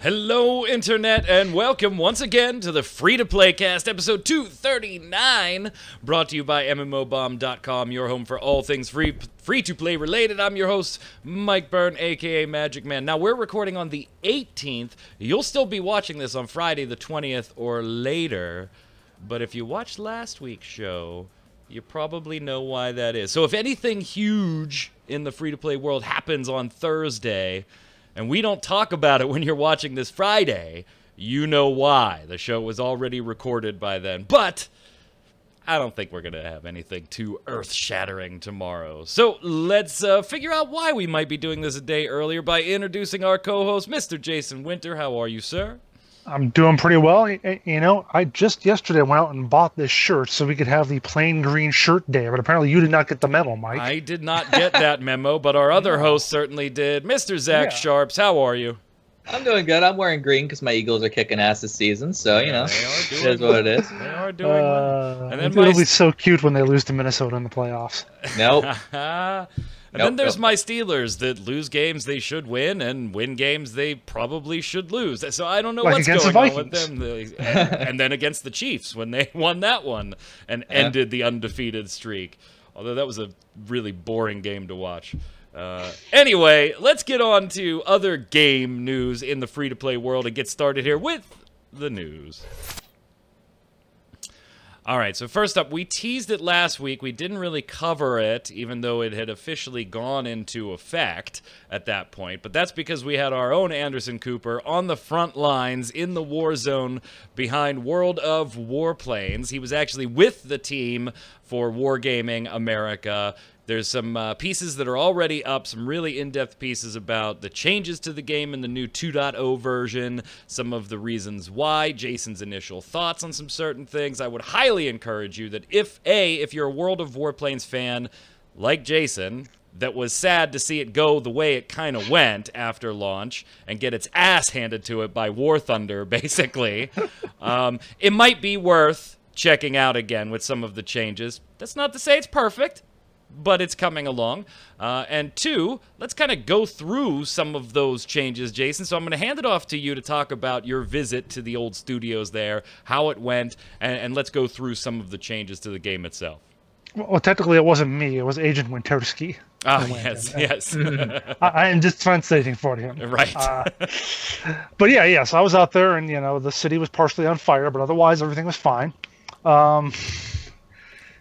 Hello, Internet, and welcome once again to the Free-to-Play Cast, episode 239, brought to you by MMOBomb.com, your home for all things free-to-play related. I'm your host, Mike Byrne, a.k.a. magicman. Now, we're recording on the 18th. You'll still be watching this on Friday the 20th or later, but if you watched last week's show, you probably know why that is. So if anything huge in the free-to-play world happens on Thursday, and we don't talk about it when you're watching this Friday, you know why. The show was already recorded by then. But I don't think we're going to have anything too earth-shattering tomorrow. So let's figure out why we might be doing this a day earlier by introducing our co-host, Mr. Jason Winter. How are you, sir? I'm doing pretty well. You know, I just yesterday went out and bought this shirt so we could have the plain green shirt day, but apparently you did not get the memo, Mike. I did not get that memo, but our other host certainly did. Mr. Zach Sharps, how are you? I'm doing good. I'm wearing green because my Eagles are kicking ass this season, so, you know, it is what it is. They are doing well. And then it'll be so cute when they lose to Minnesota in the playoffs. Nope. And then there's my Steelers that lose games they should win and win games they probably should lose. So I don't know what's going on with them. And then against the Chiefs when they won that one and ended the undefeated streak. Although that was a really boring game to watch. Anyway, let's get on to other game news in the free-to-play world and get started here with the news. All right, so first up, we teased it last week. We didn't really cover it, even though it had officially gone into effect at that point. But that's because we had our own Anderson Cooper on the front lines in the war zone behind World of Warplanes. He was actually with the team for Wargaming America. There's some pieces that are already up, some really in-depth pieces about the changes to the game in the new 2.0 version, some of the reasons why, Jason's initial thoughts on some certain things. I would highly encourage you that if you're a World of Warplanes fan like Jason, that was sad to see it go the way it kind of went after launch and get its ass handed to it by War Thunder, basically, it might be worth checking out again with some of the changes. That's not to say it's perfect, but it's coming along. And two, let's kind of go through some of those changes, Jason. So I'm going to hand it off to you to talk about your visit to the old studios there, how it went, and let's go through some of the changes to the game itself. Well, technically it wasn't me. It was Agent Winterski. Ah, yes. I am just translating for him. Right. But yeah, so I was out there, and, you know, the city was partially on fire, but otherwise everything was fine.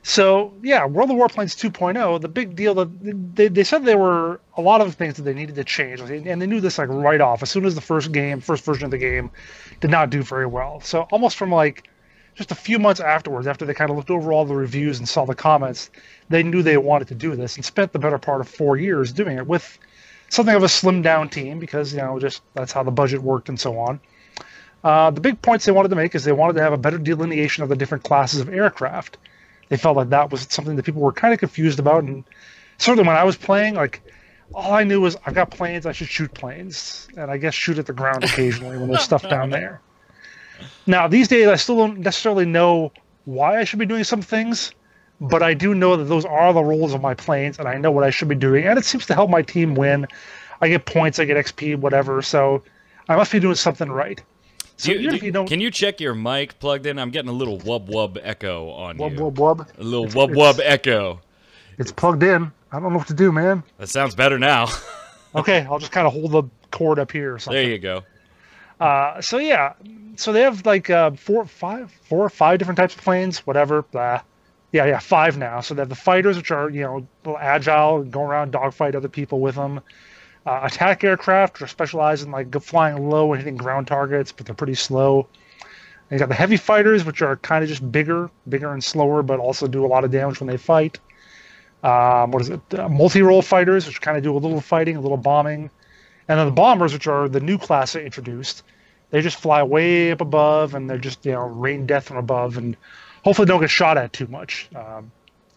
So, yeah, World of Warplanes 2.0, the big deal that they said there were a lot of things that they needed to change, and they knew this like right off. As soon as the first version of the game did not do very well. So almost from like just a few months afterwards, after they kind of looked over all the reviews and saw the comments, they knew they wanted to do this and spent the better part of 4 years doing it with something of a slimmed down team because, you know, just that's how the budget worked and so on. The big points they wanted to make is they wanted to have a better delineation of the different classes of aircraft. They felt like that was something that people were kind of confused about, and certainly when I was playing, like, all I knew was I've got planes, I should shoot planes, and I guess shoot at the ground occasionally when there's stuff down there. Now, these days, I still don't necessarily know why I should be doing some things, but I do know that those are the roles of my planes, and I know what I should be doing, and it seems to help my team win. I get points, I get XP, whatever, so I must be doing something right. So can you check your mic plugged in? I'm getting a little wub-wub echo on you. Wub-wub? A little wub-wub echo. It's plugged in. I don't know what to do, man. That sounds better now. Okay, I'll just kind of hold the cord up here or something. There you go. So yeah, so they have like 4 or 5 different types of planes, whatever. Yeah, 5 now. So they have the fighters, which are, you know, a little agile, go around, dogfight other people with them. Attack aircraft, which are specialized in like flying low and hitting ground targets, but they're pretty slow. And you got the heavy fighters, which are kind of just bigger and slower, but also do a lot of damage when they fight. Multi-role fighters, which kind of do a little fighting, a little bombing. And then the bombers, which are the new class they introduced. They just fly way up above, and they're just, you know, rain death from above, and hopefully don't get shot at too much.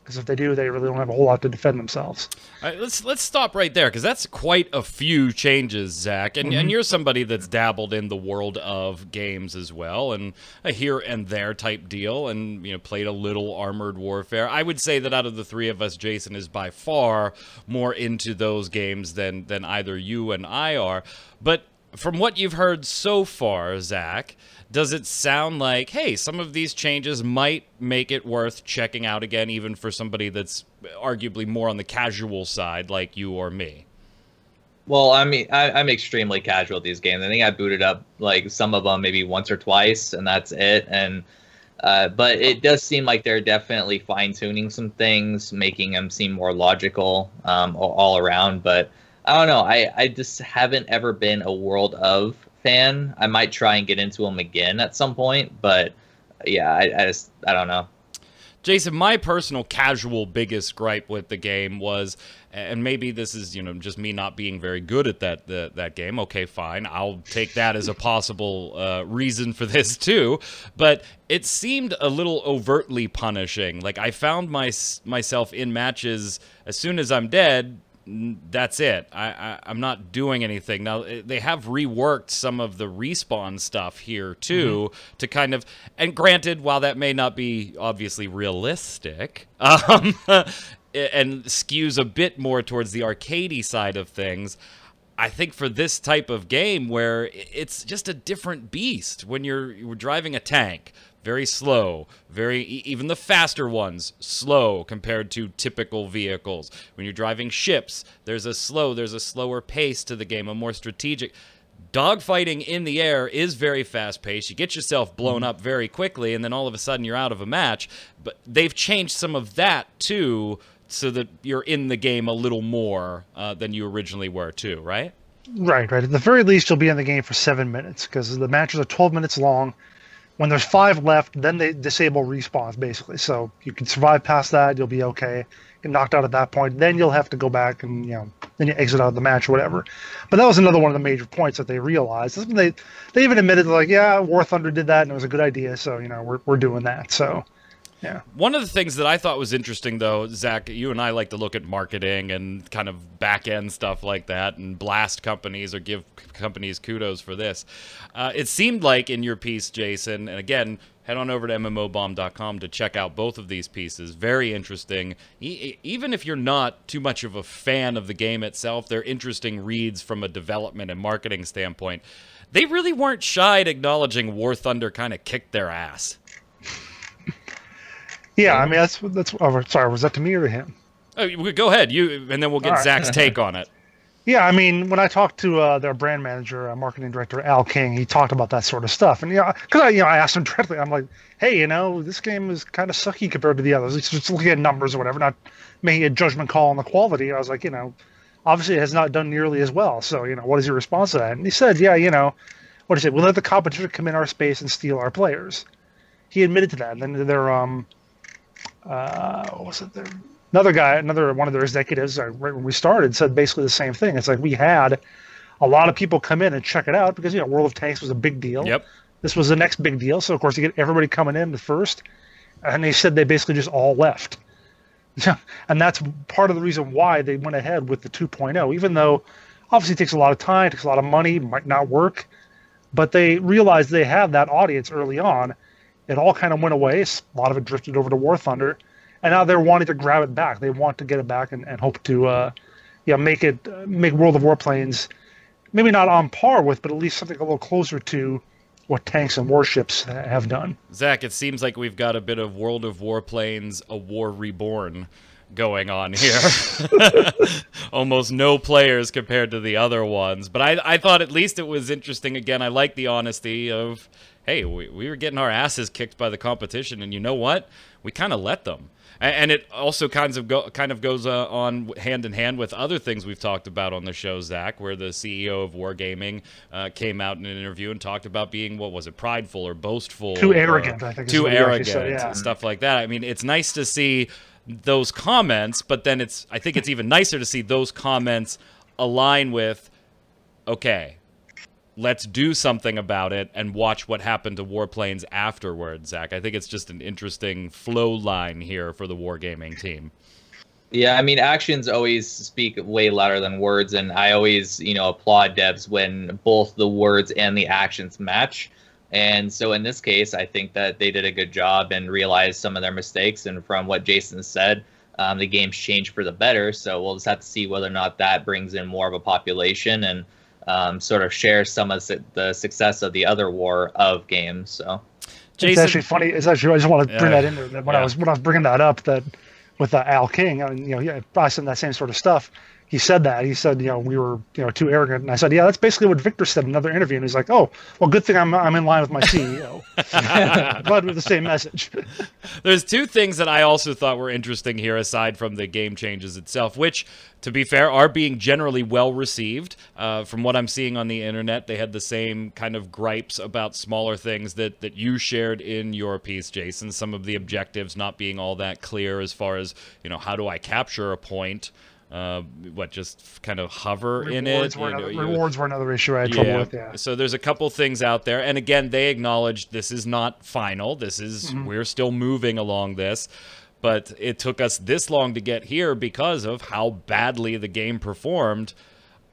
Because if they do, they really don't have a whole lot to defend themselves. All right, let's stop right there, because that's quite a few changes, Zach. And, and you're somebody that's dabbled in the world of games as well, and a here and there type deal, and, you know, played a little Armored Warfare. I would say that out of the three of us, Jason is by far more into those games than either you and I are. But From what you've heard so far, Zach, does it sound like, hey, some of these changes might make it worth checking out again, even for somebody that's arguably more on the casual side, like you or me? Well, I mean, I'm extremely casual at these games. I think I booted up like some of them maybe once or twice, and that's it. And but it does seem like they're definitely fine-tuning some things, making them seem more logical all around. But I don't know. I just haven't ever been a World of fan. I might try and get into them again at some point, but yeah, I don't know. Jason, my personal casual biggest gripe with the game was, and maybe this is, you know, just me not being very good at that game. Okay, fine. I'll take that as a possible reason for this too. But it seemed a little overtly punishing. Like, I found myself in matches, as soon as I'm dead, that's it. I'm not doing anything. Now, they have reworked some of the respawn stuff here, too, to kind of... And granted, while that may not be obviously realistic, and skews a bit more towards the arcadey side of things, I think for this type of game where it's just a different beast, when you're driving a tank, very slow, even the faster ones, slow compared to typical vehicles. When you're driving ships, there's a slower pace to the game, a more strategic. Dogfighting in the air is very fast-paced. You get yourself blown up very quickly, and then all of a sudden you're out of a match. But they've changed some of that, too, so that you're in the game a little more than you originally were, too, right? Right. At the very least, you'll be in the game for 7 minutes, because the matches are 12 minutes long. When there's 5 left, then they disable respawns, basically. So you can survive past that, you'll be okay. Get knocked out at that point, then you'll have to go back and, you know, then you exit out of the match or whatever. But that was another one of the major points that they realized. They even admitted, like, yeah, War Thunder did that and it was a good idea, so, you know, we're doing that. So, yeah. One of the things that I thought was interesting, though, Zach, you and I like to look at marketing and kind of back-end stuff like that and blast companies or give companies kudos for this. It seemed like in your piece, Jason, and again, head on over to mmobomb.com to check out both of these pieces. Very interesting. Even if you're not too much of a fan of the game itself, they're interesting reads from a development and marketing standpoint. They really weren't shy at acknowledging War Thunder kind of kicked their ass. Yeah, I mean, that's. Oh, sorry, was that to me or to him? Oh, go ahead, and then we'll get Zach's take on it. Yeah, I mean, when I talked to their brand manager, marketing director Al King, he talked about that sort of stuff, and because I asked him directly, I'm like, hey, this game is kind of sucky compared to the others. It's just looking at numbers or whatever, not making a judgment call on the quality. I was like, obviously it has not done nearly as well. So, what is your response to that? And he said, yeah, what did he say? We'll let the competition come in our space and steal our players. He admitted to that, and then their what was it? Another one of their executives, right when we started, said basically the same thing. It's like we had a lot of people come in and check it out because World of Tanks was a big deal. Yep. This was the next big deal, so of course you get everybody coming in the first, and they said they basically just all left. And that's part of the reason why they went ahead with the 2.0, even though obviously it takes a lot of time, takes a lot of money, might not work, but they realized they had that audience early on. It all kind of went away. A lot of it drifted over to War Thunder, and now they're wanting to grab it back. They want to get it back and hope to, make World of Warplanes maybe not on par with, but at least something a little closer to what tanks and warships have done. Zach, it seems like we've got a bit of World of Warplanes, A War Reborn going on here. Almost no players compared to the other ones. But I thought at least it was interesting. Again, I like the honesty of, hey, we were getting our asses kicked by the competition, and you know what? We kind of let them. And it also kind of goes on hand in hand with other things we've talked about on the show, Zach, where the CEO of Wargaming came out in an interview and talked about being, what was it, prideful or boastful. Too arrogant, I think. Too arrogant, and stuff like that. I mean, it's nice to see those comments, but then I think it's even nicer to see those comments align with, okay, let's do something about it and watch what happened to Warplanes afterwards, Zach. I think it's just an interesting flow line here for the Wargaming team. Yeah, I mean, actions always speak way louder than words, and I always, applaud devs when both the words and the actions match. And so in this case, I think that they did a good job and realized some of their mistakes. And from what Jason said, the game's changed for the better. So we'll just have to see whether or not that brings in more of a population and sort of share some of the success of the other war of games. So Jason, it's actually funny. It's actually, I just want to bring that in there. That when I was bringing that up, that with Al King, I mean, yeah, probably some of that same sort of stuff. He said that. He said, we were, too arrogant. And I said, yeah, that's basically what Victor said in another interview. And he's like, oh, well, good thing I'm in line with my CEO. Glad we have the same message. There's two things that I also thought were interesting here, aside from the game changes itself, which, to be fair, are being generally well received. From what I'm seeing on the internet, they had the same kind of gripes about smaller things that you shared in your piece, Jason. Some of the objectives not being all that clear as far as, how do I capture a point? Just kind of hover in it. Rewards were another issue I had trouble with, yeah. So there's a couple things out there. And again, they acknowledged this is not final. This is, we're still moving along this. But it took us this long to get here because of how badly the game performed.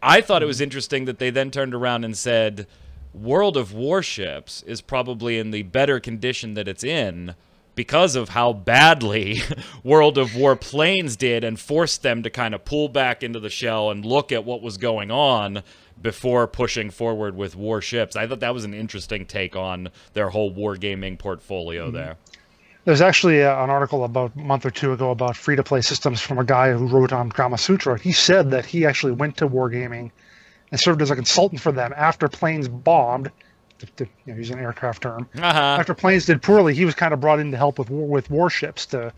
I thought it was interesting that they then turned around and said, World of Warships is probably in the better condition that it's in because of how badly World of Warplanes did and forced them to kind of pull back into the shell and look at what was going on before pushing forward with warships. I thought that was an interesting take on their whole wargaming portfolio there. There's actually an article about a month or two ago about free-to-play systems from a guy who wrote on Kama Sutra. He said that he actually went to Wargaming and served as a consultant for them after planes bombed. To use an aircraft term. After planes did poorly, he was kind of brought in to help with warships to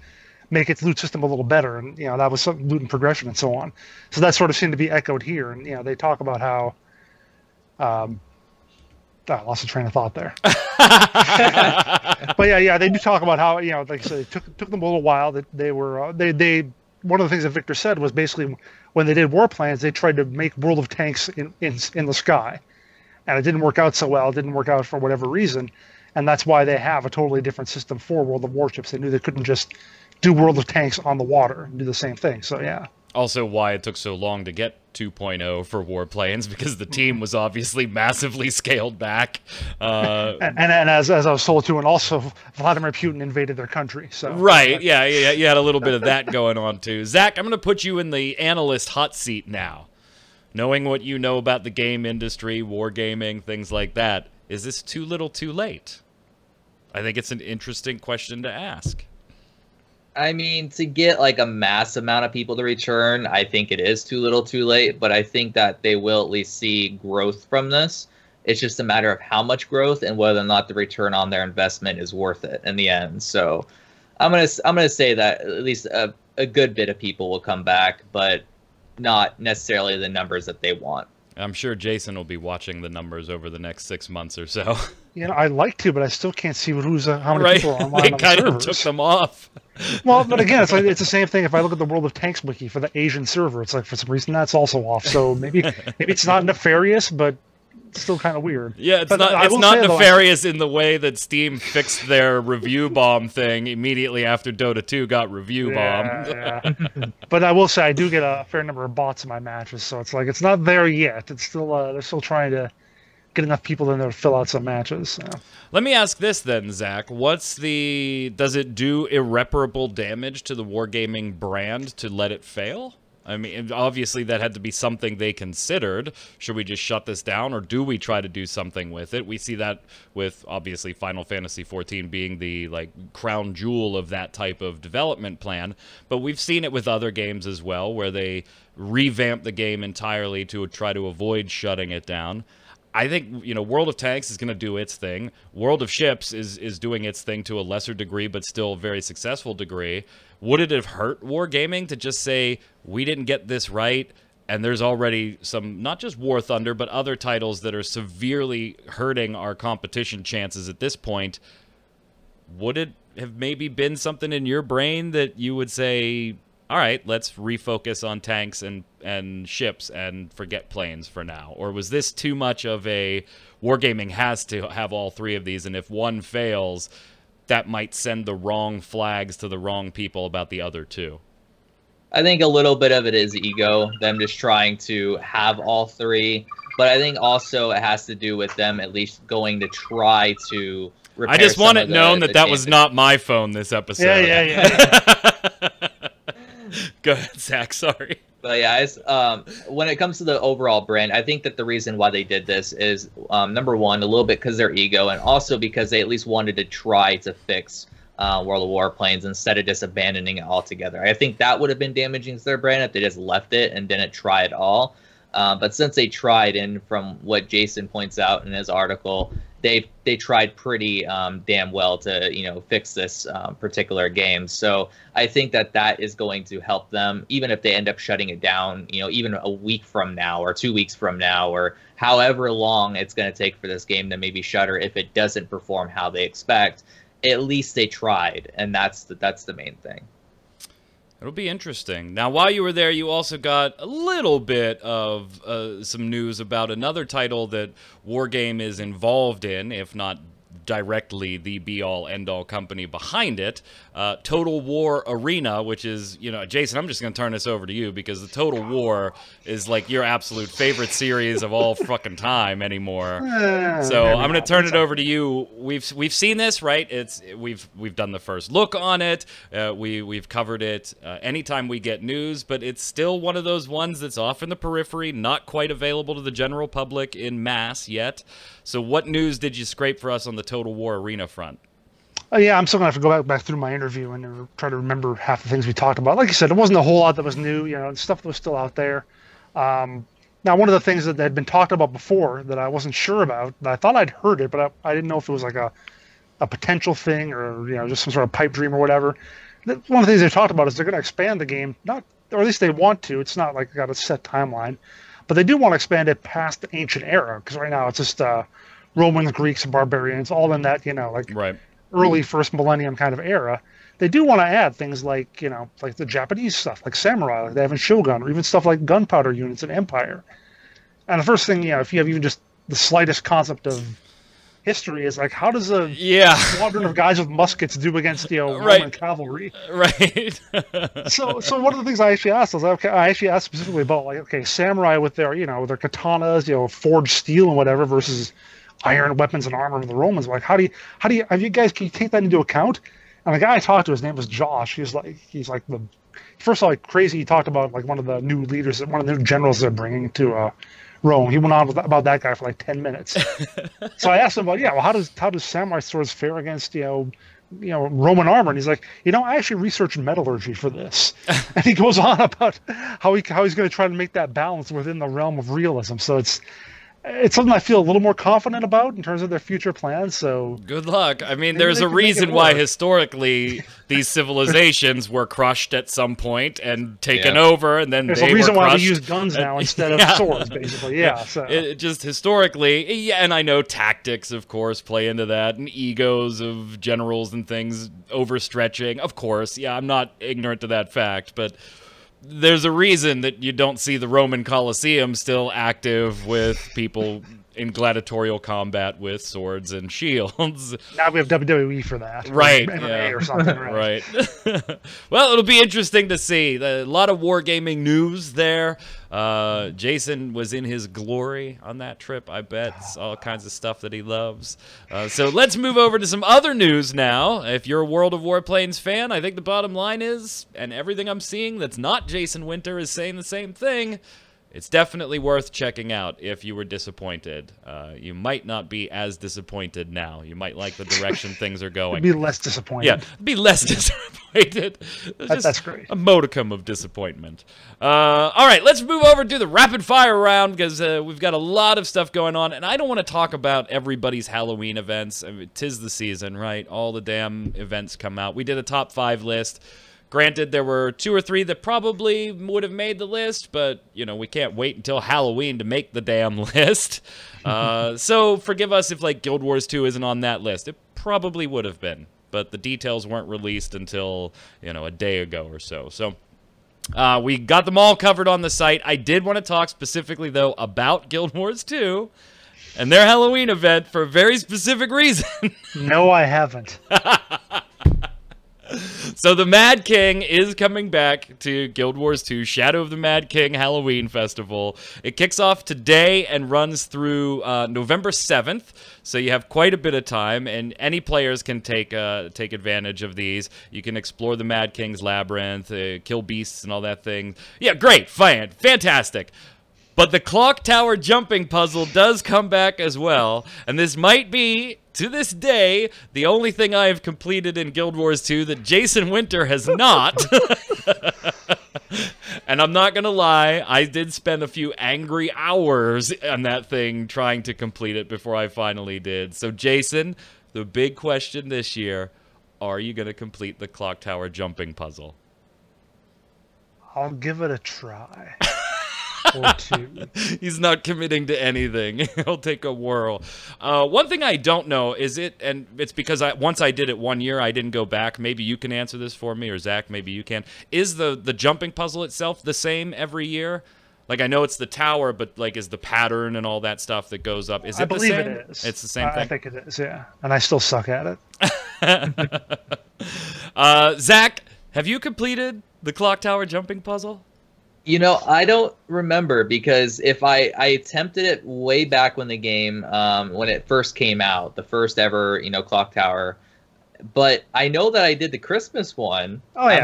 make its loot system a little better, and that was some loot and progression and so on. So that sort of seemed to be echoed here, and they talk about how. I lost the train of thought there. But yeah, they do talk about how like I said, it took them a little while. That they were they one of the things that Victor said was basically when they did Warplanes, they tried to make World of Tanks in the sky. And it didn't work out so well. It didn't work out for whatever reason. And that's why they have a totally different system for World of Warships. They knew they couldn't just do World of Tanks on the water and do the same thing. So, yeah. Also why it took so long to get 2.0 for Warplanes, because the team was obviously massively scaled back. And as I was told too, and also Vladimir Putin invaded their country. So right, yeah, you had a little bit of that going on too. Zach, I'm going to put you in the analyst hot seat now. Knowing what you know about the game industry, wargaming, things like that, is this too little too late? I think it's an interesting question to ask. I mean, to get like a mass amount of people to return, I think it is too little too late, but I think that they will at least see growth from this. It's just a matter of how much growth and whether or not the return on their investment is worth it in the end. So I'm gonna say that at least a good bit of people will come back, but not necessarily the numbers that they want. I'm sure Jason will be watching the numbers over the next 6 months or so. I'd like to, but I still can't see how many people are online they on the kind servers. of took them off. Well, but again, it's the same thing. If I look at the World of Tanks wiki for the Asian server, it's like for some reason that's also off. So maybe it's not nefarious, but it's still kind of weird. Yeah, it's not nefarious in the way that Steam fixed their review bomb thing immediately after Dota 2 got review bombed. Yeah. But I will say I do get a fair number of bots in my matches, so it's like it's not there yet. It's still they're still trying to get enough people in there to fill out some matches. So. Let me ask this then, Zach. Does it do irreparable damage to the Wargaming brand to let it fail? I mean, obviously that had to be something they considered. Should we just shut this down, or do we try to do something with it? We see that with, obviously, Final Fantasy XIV being the, crown jewel of that type of development plan. But we've seen it with other games as well, where they revamp the game entirely to try to avoid shutting it down. I think, World of Tanks is going to do its thing. World of Ships is doing its thing to a lesser degree, but still a very successful degree. Would it have hurt Wargaming to just say, we didn't get this right, and there's already some, not just War Thunder, but other titles that are severely hurting our competition chances at this point? Would it have maybe been something in your brain that you would say, all right, let's refocus on tanks and ships and forget planes for now? Or was this too much of a Wargaming has to have all three of these, and if one fails, that might send the wrong flags to the wrong people about the other two? I think a little bit of it is ego, them just trying to have all three. But I think also it has to do with them at least going to try to repair I just want it known that damage. was not my phone this episode. Yeah. Go ahead, Zach, sorry. But yeah, when it comes to the overall brand, I think that the reason why they did this is number one, a little bit because their ego, and also because they at least wanted to try to fix World of Warplanes instead of just abandoning it altogether. I think that would have been damaging to their brand if they just left it and didn't try at all. But since they tried, and from what Jason points out in his article, they tried pretty damn well to fix this particular game. So I think that is going to help them, even if they end up shutting it down, even a week from now or 2 weeks from now, or however long it's going to take for this game to maybe shutter if it doesn't perform how they expect. At least they tried, and that's the main thing. It'll be interesting. Now, while you were there, you also got a little bit of some news about another title that Wargame is involved in, if not directly the be-all, end-all company behind it, Total War Arena, which is, Jason, I'm just going to turn this over to you because the Total War is like your absolute favorite series of all fucking time anymore. So I'm going to turn it over to you. We've seen this, right? We've done the first look on it. We've covered it anytime we get news, but it's still one of those ones that's off in the periphery, not quite available to the general public in mass yet. So what news did you scrape for us on the Total War Arena front? Yeah, I'm still going to have to go back through my interview and try to remember half the things we talked about. Like you said, it wasn't a whole lot that was new, stuff that was still out there. Now, one of the things that had been talked about before that I wasn't sure about, that I thought I'd heard it, but I didn't know if it was like a potential thing or, just some sort of pipe dream or whatever. One of the things they talked about is they're going to expand the game, or at least they want to. It's not like got a set timeline. But they do want to expand it past the ancient era, because right now it's just Romans, Greeks, and barbarians, all in that, right. Early first millennium kind of era. They do want to add things like, like the Japanese stuff, like samurai, like they have in Shogun, or even stuff like gunpowder units in Empire. And the first thing, if you have even just the slightest concept of history, is like, how does a squadron of guys with muskets do against, Roman cavalry? Right. So one of the things I actually asked was, I actually asked specifically about, samurai with their, their katanas, forged steel and whatever, versus iron weapons and armor of the Romans. Like, can you take that into account? And the guy I talked to, his name was Josh. He's like the first of all, crazy. He talked about like one of the new leaders, one of the new generals they're bringing to Rome. He went on about that guy for like 10 minutes. So I asked him about, how does samurai swords fare against Roman armor? And he's like, I actually researched metallurgy for this. And he goes on about how he's going to try to make that balance within the realm of realism. So it's something I feel a little more confident about in terms of their future plans. So good luck. I mean, there's a reason why historically these civilizations were crushed at some point and taken over, and then there's a reason why we use guns now instead of swords, basically. Yeah. So it just historically, and I know tactics, of course, play into that, and egos of generals and things overstretching, of course. Yeah, I'm not ignorant to that fact, but there's a reason that you don't see the Roman Colosseum still active with people in gladiatorial combat with swords and shields. Now we have WWE for that. Right. Or MMA or something. Right. Well, it'll be interesting to see. A lot of wargaming news there. Jason was in his glory on that trip, I bet. It's all kinds of stuff that he loves. So let's move over to some other news now. If you're a World of Warplanes fan, I think the bottom line is, and everything I'm seeing that's not Jason Winter is saying the same thing, it's definitely worth checking out if you were disappointed. You might not be as disappointed now. You might like the direction things are going. Be less disappointed. Yeah, be less disappointed. That's great. A modicum of disappointment. All right, let's move over to the rapid fire round because we've got a lot of stuff going on, and I don't want to talk about everybody's Halloween events. I mean, 'tis the season, right? All the damn events come out. We did a top 5 list. Granted, there were 2 or 3 that probably would have made the list, but, we can't wait until Halloween to make the damn list. So forgive us if, like, Guild Wars 2 isn't on that list. It probably would have been, but the details weren't released until, a day ago or so. So we got them all covered on the site. I did want to talk specifically, though, about Guild Wars 2 and their Halloween event for a very specific reason. No, I haven't. So the Mad King is coming back to Guild Wars 2, Shadow of the Mad King Halloween Festival. It kicks off today and runs through November 7th, so you have quite a bit of time, and any players can take advantage of these. You can explore the Mad King's Labyrinth, kill beasts and all that thing. Yeah, great, fine, fantastic. But the clock tower jumping puzzle does come back as well, and this might be, to this day, the only thing I have completed in Guild Wars 2 that Jason Winter has not. And I'm not gonna lie, I did spend a few angry hours on that thing trying to complete it before I finally did. So Jason, the big question this year, are you gonna complete the clock tower jumping puzzle? I'll give it a try. Or two. He's not committing to anything. He'll take a whirl. One thing I don't know is and it's because once I did it 1 year, I didn't go back. Maybe you can answer this for me, or Zach, maybe you can. Is the jumping puzzle itself the same every year? Like, I know it's the tower, but like, is the pattern and all that stuff that goes up, is it the same? I believe it is. It's the same thing? I think it is, yeah. And I still suck at it. Zach, have you completed the clock tower jumping puzzle? You know, I don't remember, because if I attempted it way back when the game, when it first came out, the first ever, clock tower. But I know that I did the Christmas one. Oh yeah.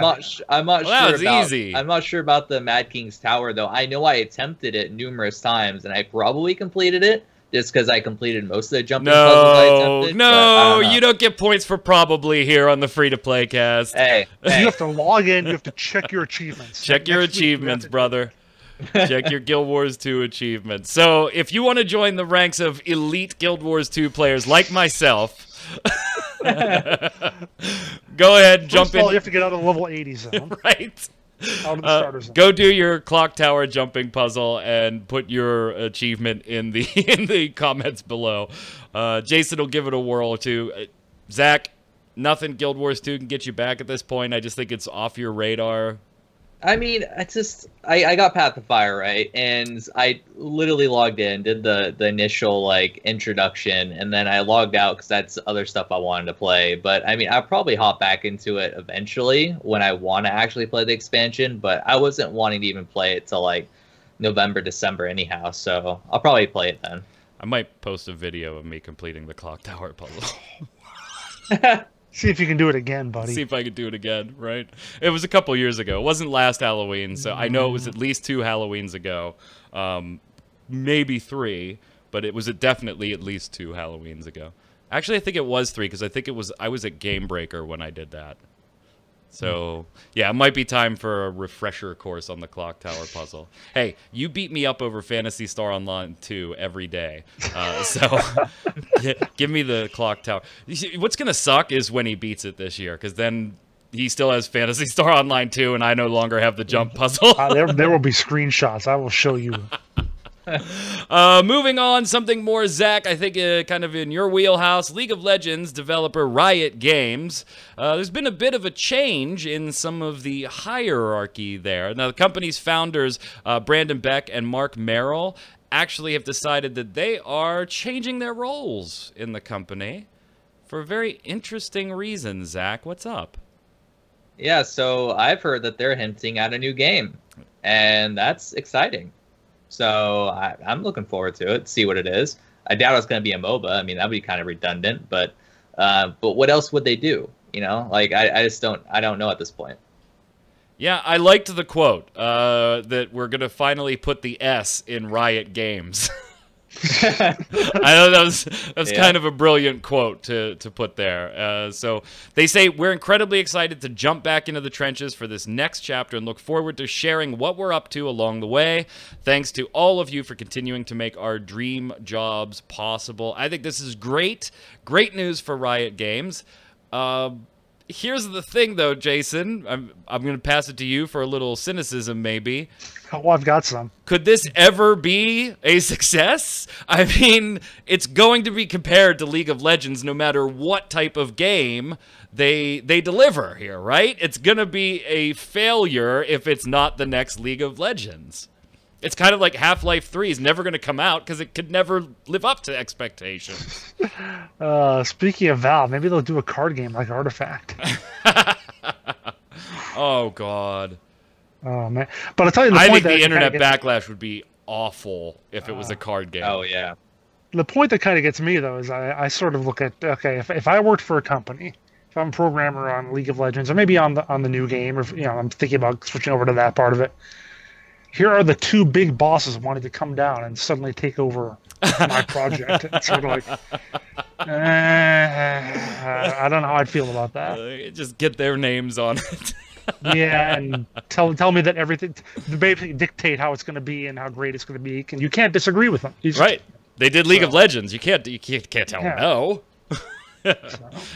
I'm not well, sure about. Easy. I'm not sure about the Mad King's Tower though. I know I attempted it numerous times, and I probably completed it just because I completed most of the jumping puzzles I attempted. No, you don't get points for probably here on the free-to-play cast. Hey, You have to log in. You have to check your achievements. Check your achievements, brother. Check your Guild Wars 2 achievements. So if you want to join the ranks of elite Guild Wars 2 players like myself, go ahead and jump First of all, in. you have to get out of the level 80 zone. Right. Out of the starter zone. Go do your clock tower jumping puzzle and put your achievement in the comments below. Jason will give it a whirl too. Zach, nothing Guild Wars 2 can get you back at this point. I just think it's off your radar. I mean, I got Path of Fire, right? And I literally logged in, did the initial, introduction, and then I logged out because that's other stuff I wanted to play. But, I mean, I'll probably hop back into it eventually when I want to actually play the expansion, but I wasn't wanting to even play it till, November, December anyhow, so I'll probably play it then. I might post a video of me completing the clock tower puzzle. See if you can do it again, buddy. See if I could do it again, right? It was a couple years ago. It wasn't last Halloween, so I know it was at least 2 Halloweens ago. Maybe 3, but it was definitely at least 2 Halloweens ago. Actually, I think it was 3, because I was at Game Breaker when I did that. So, yeah, it might be time for a refresher course on the clock tower puzzle. Hey, you beat me up over Phantasy Star Online 2 every day. So, give me the clock tower. What's going to suck is when he beats it this year, because then he still has Phantasy Star Online 2, and I no longer have the jump puzzle. There will be screenshots. I will show you. Moving on, something more, Zach, I think kind of in your wheelhouse. League of Legends developer Riot Games. There's been a bit of a change in some of the hierarchy there. Now, the company's founders, Brandon Beck and Mark Merrill, actually have decided that they are changing their roles in the company for very interesting reasons. Zach, what's up? Yeah, so I've heard that they're hinting at a new game, and that's exciting. So I'm looking forward to it, see what it is. I doubt it's going to be a MOBA. I mean, that would be kind of redundant, but what else would they do? I don't know at this point. Yeah, I liked the quote that we're going to finally put the S in Riot Games. I know that's kind of a brilliant quote to put there. So they say, we're incredibly excited to jump back into the trenches for this next chapter and look forward to sharing what we're up to along the way. Thanks to all of you for continuing to make our dream jobs possible. I think this is great. Great news for Riot Games. Here's the thing, though, Jason. I'm going to pass it to you for a little cynicism, maybe. Oh, I've got some. Could this ever be a success? I mean, it's going to be compared to League of Legends no matter what type of game they deliver here, right? It's going to be a failure if it's not the next League of Legends. It's kind of like Half-Life 3 is never going to come out because it could never live up to expectations. Speaking of Valve, maybe they'll do a card game like Artifact. Oh God. Oh man! But I'll tell you the I point think that the internet kinda backlash would be awful if it was a card game. Oh yeah. the point that kind of gets me though is I sort of look at, okay, if I worked for a company, if I'm a programmer on League of Legends or maybe on the new game, or I'm thinking about switching over to that part of it. Here are the two big bosses wanting to come down and suddenly take over my project. It's sort of like, I don't know how I'd feel about that. Just get their names on it. Yeah, and tell me that everything, they basically dictate how it's going to be and how great it's going to be, and you can't disagree with them. Right. They did League of Legends. You can't tell them no.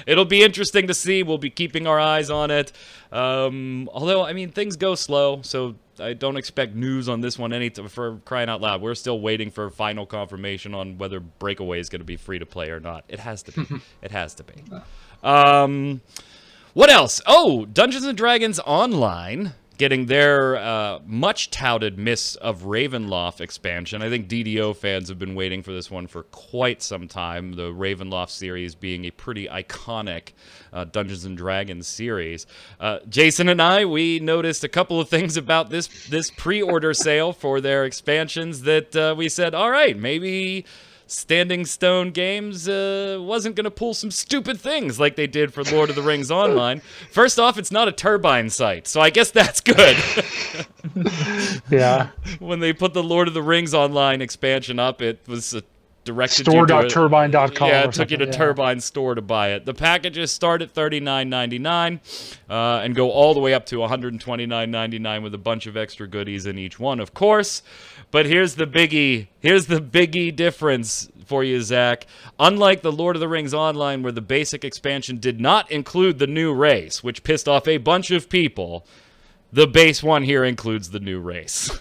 It'll be interesting to see. We'll be keeping our eyes on it. Although, I mean, things go slow, so I don't expect news on this one for crying out loud. We're still waiting for final confirmation on whether Breakaway is going to be free to play or not. It has to be. It has to be. What else? Oh, Dungeons & Dragons Online getting their much-touted Mists of Ravenloft expansion. I think DDO fans have been waiting for this one for quite some time, the Ravenloft series being a pretty iconic Dungeons & Dragons series. Jason and I, we noticed a couple of things about this pre-order sale for their expansions that we said, all right, maybe Standing Stone Games wasn't going to pull some stupid things like they did for Lord of the Rings Online. First off, it's not a turbine site, so I guess that's good. Yeah. When they put the Lord of the Rings Online expansion up, it was directed Store.turbine.com. Yeah, it took you to Turbine Store to buy it. The packages start at $39.99 and go all the way up to $129.99 with a bunch of extra goodies in each one, of course. But here's the biggie. Here's the biggie difference for you, Zach. Unlike the Lord of the Rings Online, where the basic expansion did not include the new race, which pissed off a bunch of people, the base one here includes the new race.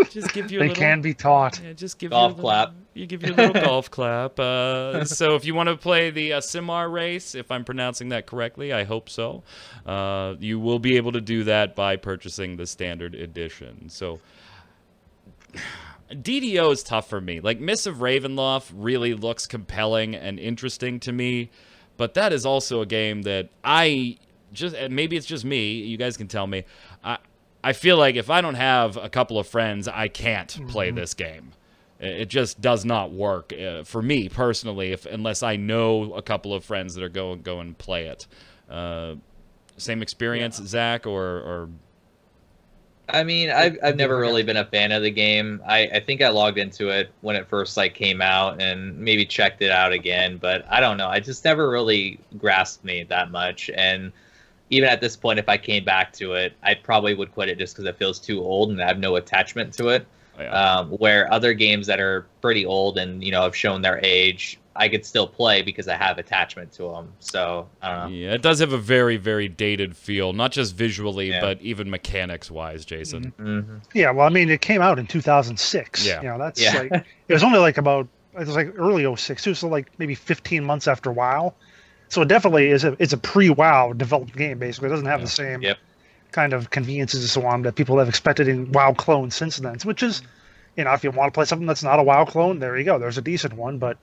Just give you a they little, can be taught. Yeah, just give golf you a clap. You give you a little golf clap. So if you want to play the Simar race, if I'm pronouncing that correctly, I hope so, you will be able to do that by purchasing the standard edition. So DDO is tough for me. Like, Mists of Ravenloft really looks compelling and interesting to me, but that is also a game that maybe it's just me, you guys can tell me, I feel like if I don't have a couple of friends, I can't play this game. It just does not work for me personally, unless I know a couple of friends that are go and play it. Same experience, Zach, or? I mean, I've never really been a fan of the game. I think I logged into it when it first came out and maybe checked it out again, but I don't know. I just never really grasped me that much, and even at this point, if I came back to it, I probably would quit it just because it feels too old and I have no attachment to it. Yeah. Where other games that are pretty old and have shown their age, I could still play because I have attachment to them. So I don't know. Yeah, it does have a very, very dated feel, not just visually, but even mechanics-wise, Jason. Mm-hmm. Yeah, well, I mean, it came out in 2006. Yeah, that's like, it was only early 06 too, so maybe 15 months after WoW. So it definitely is it's a pre-WoW developed game, basically. It doesn't have the same kind of conveniences and so on that people have expected in WoW clones since then, which is, if you want to play something that's not a WoW clone, there you go. There's a decent one, but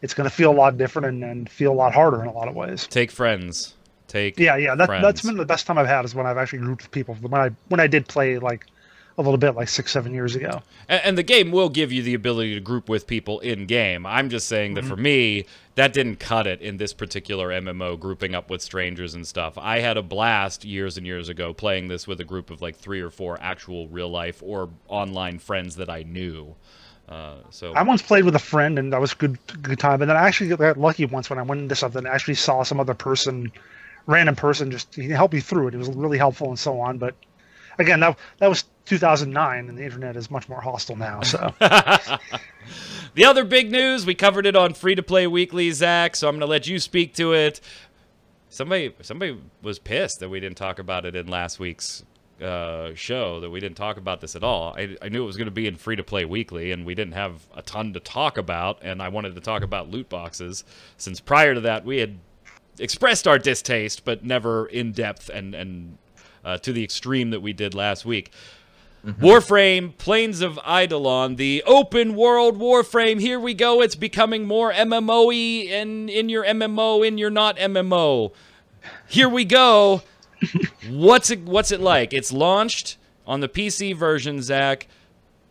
it's going to feel a lot different and feel a lot harder in a lot of ways. Take friends. Friends. That's been the best time I've had is when I've actually grouped with people. When I did play a little bit 6-7 years ago. And the game will give you the ability to group with people in-game. I'm just saying that for me, that didn't cut it in this particular MMO, grouping up with strangers and stuff. I had a blast years and years ago playing this with a group of 3 or 4 actual real-life or online friends that I knew. So I once played with a friend, and that was good time. And then I actually got lucky once when I went into something, I actually saw some other random person, he helped me through it. It was really helpful and so on, but again, that was 2009, and the internet is much more hostile now. So, the other big news, we covered it on Free to Play Weekly, Zach. So I'm going to let you speak to it. Somebody was pissed that we didn't talk about it in last week's show. That we didn't talk about this at all. I knew it was going to be in Free to Play Weekly, and we didn't have a ton to talk about. And I wanted to talk about loot boxes, since prior to that we had expressed our distaste, but never in depth and to the extreme that we did last week. Warframe, Plains of Eidolon, the open world Warframe. Here we go. It's becoming more MMO-y, and in your MMO, in your not MMO. here we go. What's it like? It's launched on the PC version, Zach.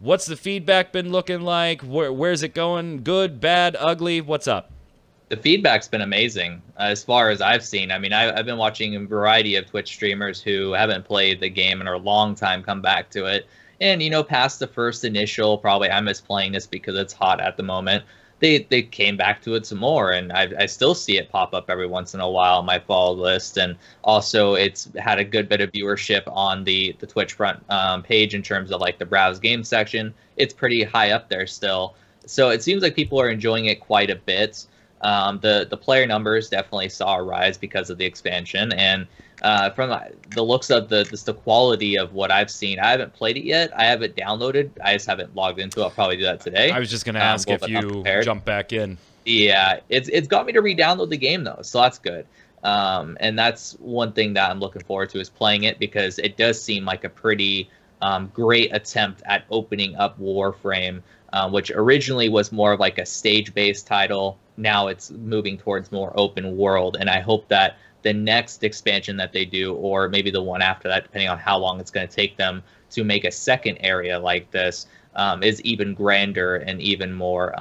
What's the feedback been looking like? Where's it going? Good, bad, ugly? What's up? The feedback's been amazing as far as I've seen. I mean, I've been watching a variety of Twitch streamers who haven't played the game in a long time come back to it. And, you know, past the first initial, probably I miss playing this because it's hot at the moment. They came back to it some more, and I still see it pop up every once in a while on my follow list. And also, it's had a good bit of viewership on the Twitch front page in terms of like the browse game section. It's pretty high up there still, so it seems like people are enjoying it quite a bit. The player numbers definitely saw a rise because of the expansion, and from the looks of the quality of what I've seen, I haven't played it yet. I have it downloaded. I just haven't logged into it. I'll probably do that today. I was just going to ask if you jump back in. Yeah, it's got me to re-download the game though, so that's good. And that's one thing that I'm looking forward to is playing it, because it does seem like a pretty great attempt at opening up Warframe, which originally was more of like a stage-based title. Now it's moving towards more open world, and I hope that the next expansion that they do, or maybe the one after that, depending on how long it's going to take them to make a second area like this, is even grander and even more,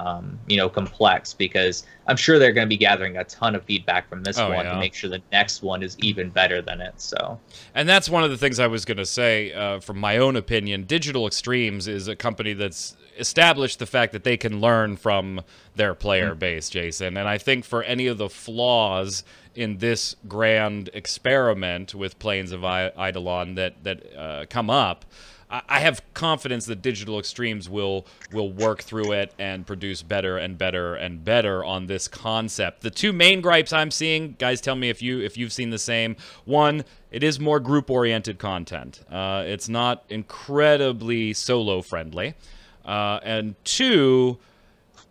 complex, because I'm sure they're going to be gathering a ton of feedback from this one to make sure the next one is even better than it. So, and that's one of the things I was going to say, from my own opinion. Digital Extremes is a company that's established the fact that they can learn from their player base, Jason. And I think for any of the flaws in this grand experiment with Planes of Eidolon that come up, I have confidence that Digital Extremes will work through it and produce better and better and better on this concept. The two main gripes I'm seeing, guys, tell me if you've seen the same. One, it is more group-oriented content. It's not incredibly solo-friendly. And two,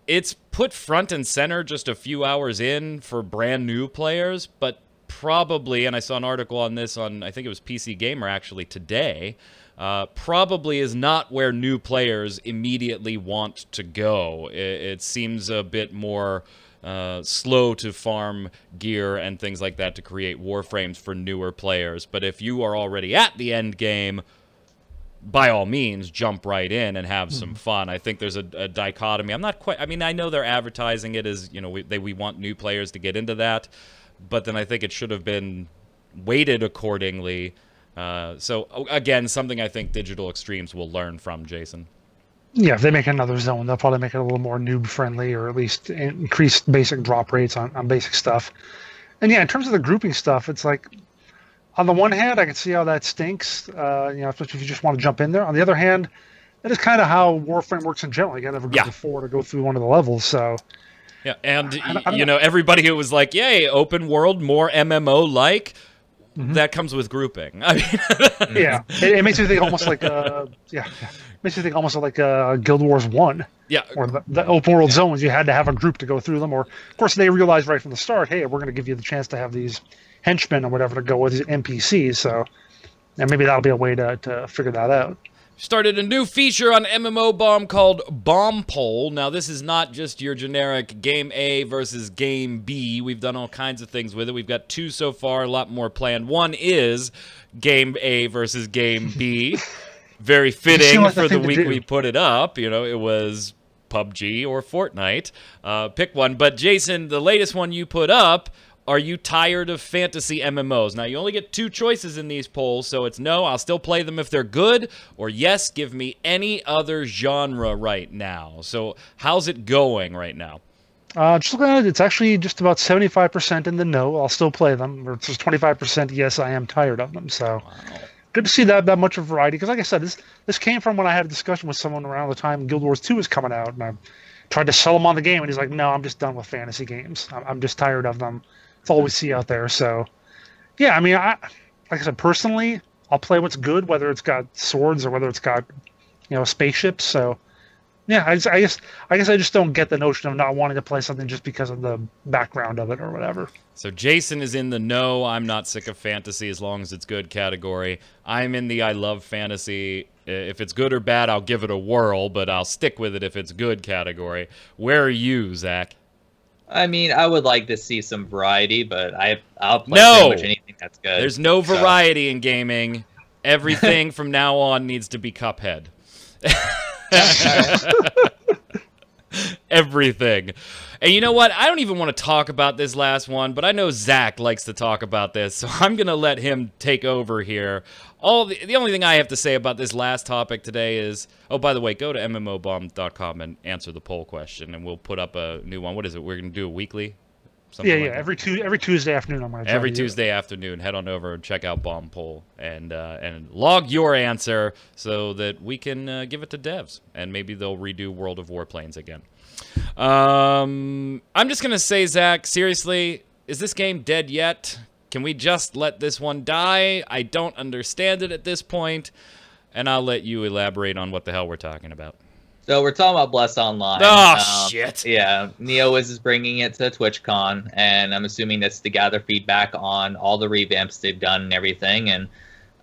it's put front and center just a few hours in for brand new players, but probably, and I saw an article on this on, I think it was PC Gamer actually today, probably is not where new players immediately want to go. It seems a bit more slow to farm gear and things like that to create warframes for newer players. But if you are already at the end game, by all means, jump right in and have some fun. I think there's a dichotomy. I'm not quite, I mean, I know they're advertising it as, you know, we want new players to get into that, but then I think it should have been weighted accordingly. So, again, something I think Digital Extremes will learn from, Jason. Yeah, if they make another zone, they'll probably make it a little more noob-friendly, or at least increase basic drop rates on basic stuff. And yeah, in terms of the grouping stuff, it's like, on the one hand, I can see how that stinks, especially if you just want to jump in there. On the other hand, that is kind of how Warframe works in general. You got to have a group of 4 to go through one of the levels, so... Yeah, and, everybody who was like, yay, open world, more MMO-like, that comes with grouping. I mean, yeah, it makes me think almost like, makes me think almost like Guild Wars 1. Yeah. Or the open world zones, you had to have a group to go through them. Or, of course, they realized right from the start, hey, we're going to give you the chance to have these henchmen or whatever to go with these NPCs, so and maybe that'll be a way to figure that out. Started a new feature on MMO Bomb called Bomb Poll. Now, this is not just your generic Game A versus Game B. We've done all kinds of things with it. We've got 2 so far, a lot more planned. One is Game A versus Game B. Very fitting for the week we put it up. You know, it was PUBG or Fortnite. Pick one. But, Jason, the latest one you put up, are you tired of fantasy MMOs? Now, you only get 2 choices in these polls, so it's no, I'll still play them if they're good, or yes, give me any other genre right now. So how's it going right now? Just looking at it, it's actually just about 75% in the no, I'll still play them, or it's just 25% yes, I am tired of them. So good to see that much of variety, because like I said, this came from when I had a discussion with someone around the time Guild Wars 2 was coming out, and I tried to sell him on the game, and he's like, no, I'm just done with fantasy games. I'm just tired of them. It's all we see out there. So, yeah, I mean, like I said, personally, I'll play what's good, whether it's got swords or whether it's got, spaceships. So, yeah, I guess I just don't get the notion of not wanting to play something just because of the background of it or whatever. So Jason is in the no, I'm not sick of fantasy as long as it's good category. I'm in the I love fantasy. If it's good or bad, I'll give it a whirl, but I'll stick with it if it's good category. Where are you, Zach? I mean, I would like to see some variety, but I'll play No! pretty much anything that's good. There's no variety in gaming. Everything from now on needs to be Cuphead. Everything. And you know what? I don't even want to talk about this last one, but I know Zach likes to talk about this, so I'm going to let him take over here. The only thing I have to say about this last topic today is, oh, by the way, go to mmobomb.com and answer the poll question, and we'll put up a new one. What is it? We're going to do a weekly? Yeah, yeah. Every Tuesday afternoon, I'm going to every Tuesday afternoon, head on over and check out Bomb Poll and log your answer so that we can give it to devs, and maybe they'll redo World of Warplanes again. I'm just gonna say, Zach, seriously, is this game dead yet? Can we just let this one die? I don't understand it at this point, and I'll let you elaborate on what the hell we're talking about. So we're talking about Bless Online. Oh, shit. Yeah, NeoWiz is bringing it to TwitchCon, and I'm assuming that's to gather feedback on all the revamps they've done and everything. And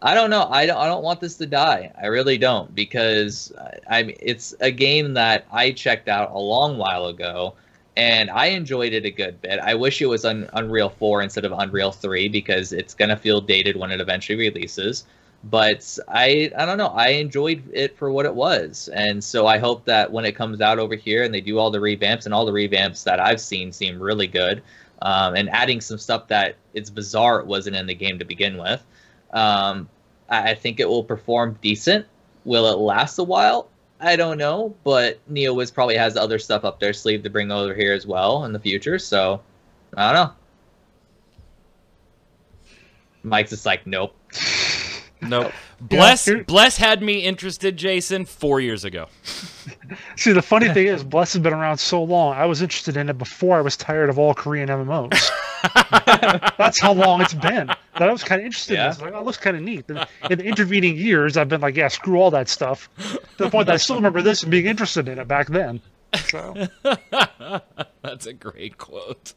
I don't know. I don't want this to die. I really don't, because it's a game that I checked out a long while ago, and I enjoyed it a good bit. I wish it was Unreal 4 instead of Unreal 3, because it's going to feel dated when it eventually releases. But I don't know. I enjoyed it for what it was. And so I hope that when it comes out over here and they do all the revamps, and all the revamps that I've seen seem really good, and adding some stuff that it's bizarre it wasn't in the game to begin with, I think it will perform decent. Will it last a while? I don't know. But NeoWiz probably has other stuff up their sleeve to bring over here as well in the future. So I don't know. Mike's just like, nope. Nope. Bless had me interested, Jason, 4 years ago. See, the funny thing is, Bless has been around so long, I was interested in it before I was tired of all Korean MMOs. That's how long it's been. That I was kind of interested in this. Like, oh, it looks kind of neat. And in the intervening years, I've been like, yeah, screw all that stuff. To the point that I still remember this and being interested in it back then. So. That's a great quote.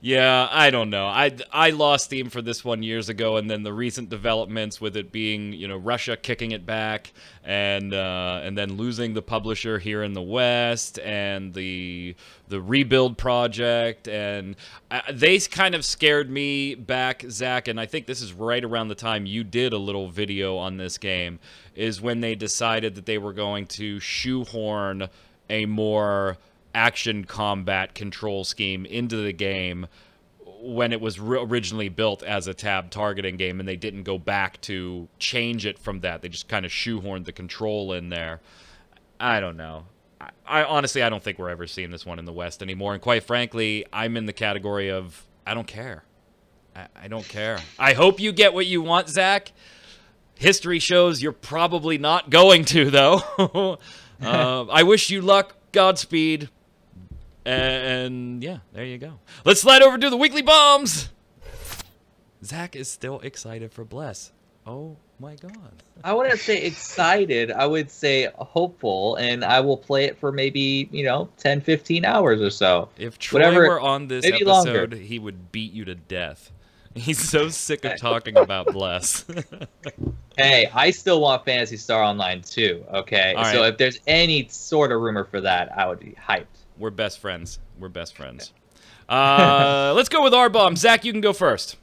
Yeah, I don't know. I lost steam for this one years ago, and then the recent developments with it being, you know, Russia kicking it back, and then losing the publisher here in the West, and the rebuild project, and they kind of scared me back, Zach. And I think this is right around the time you did a little video on this game, is when they decided that they were going to shoehorn a more action combat control scheme into the game when it was originally built as a tab targeting game, and they didn't go back to change it from that. They just kind of shoehorned the control in there. I don't know. I honestly, I don't think we're ever seeing this one in the West anymore, and quite frankly, I'm in the category of I don't care. I don't care. I hope you get what you want, Zach. History shows you're probably not going to, though. I wish you luck. Godspeed. And yeah, there you go. Let's slide over to the weekly bombs. Zach is still excited for Bless. Oh my god. I wouldn't say excited. I would say hopeful, and I will play it for maybe, 10, 15 hours or so. If Troy were on this episode, he would beat you to death. He's so sick of talking about Bless. Hey, I still want Phantasy Star Online too, okay? Right. So if there's any sort of rumor for that, I would be hyped. We're best friends. We're best friends. Let's go with our bomb. Zach, you can go first.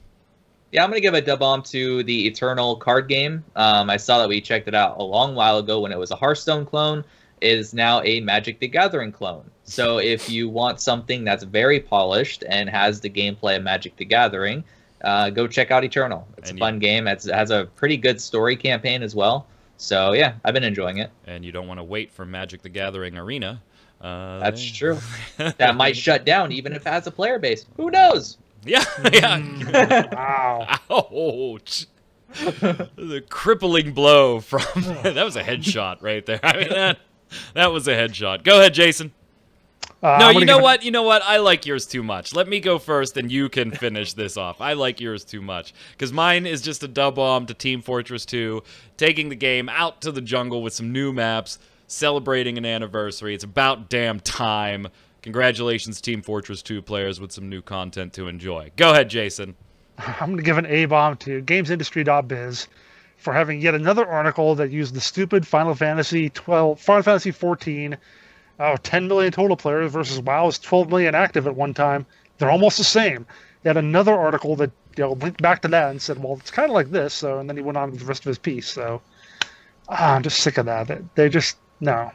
Yeah, I'm going to give a dub bomb to the Eternal card game. I saw that we checked it out a long while ago when it was a Hearthstone clone. It is now a Magic the Gathering clone. So if you want something that's very polished and has the gameplay of Magic the Gathering, go check out Eternal. It's a fun game. It has a pretty good story campaign as well. So yeah, I've been enjoying it. And you don't want to wait for Magic the Gathering Arena. That's true. That might shut down even if it has a player base. Who knows? Yeah. Wow. Ouch. The crippling blow from... that was a headshot right there. I mean, that was a headshot. Go ahead, Jason. No, you know what? You know what? I like yours too much. Let me go first, and you can finish this off. I like yours too much. Because mine is just a dub bomb to Team Fortress 2, taking the game out to the jungle with some new maps, celebrating an anniversary. It's about damn time. Congratulations, Team Fortress 2 players, with some new content to enjoy. Go ahead, Jason. I'm going to give an A-bomb to GamesIndustry.biz for having yet another article that used the stupid Final Fantasy 14 Oh, 10 million total players versus WoW's 12 million active at one time. They're almost the same. They had another article that linked back to that and said, well, it's kind of like this. So, and then he went on with the rest of his piece. So I'm just sick of that. They just no.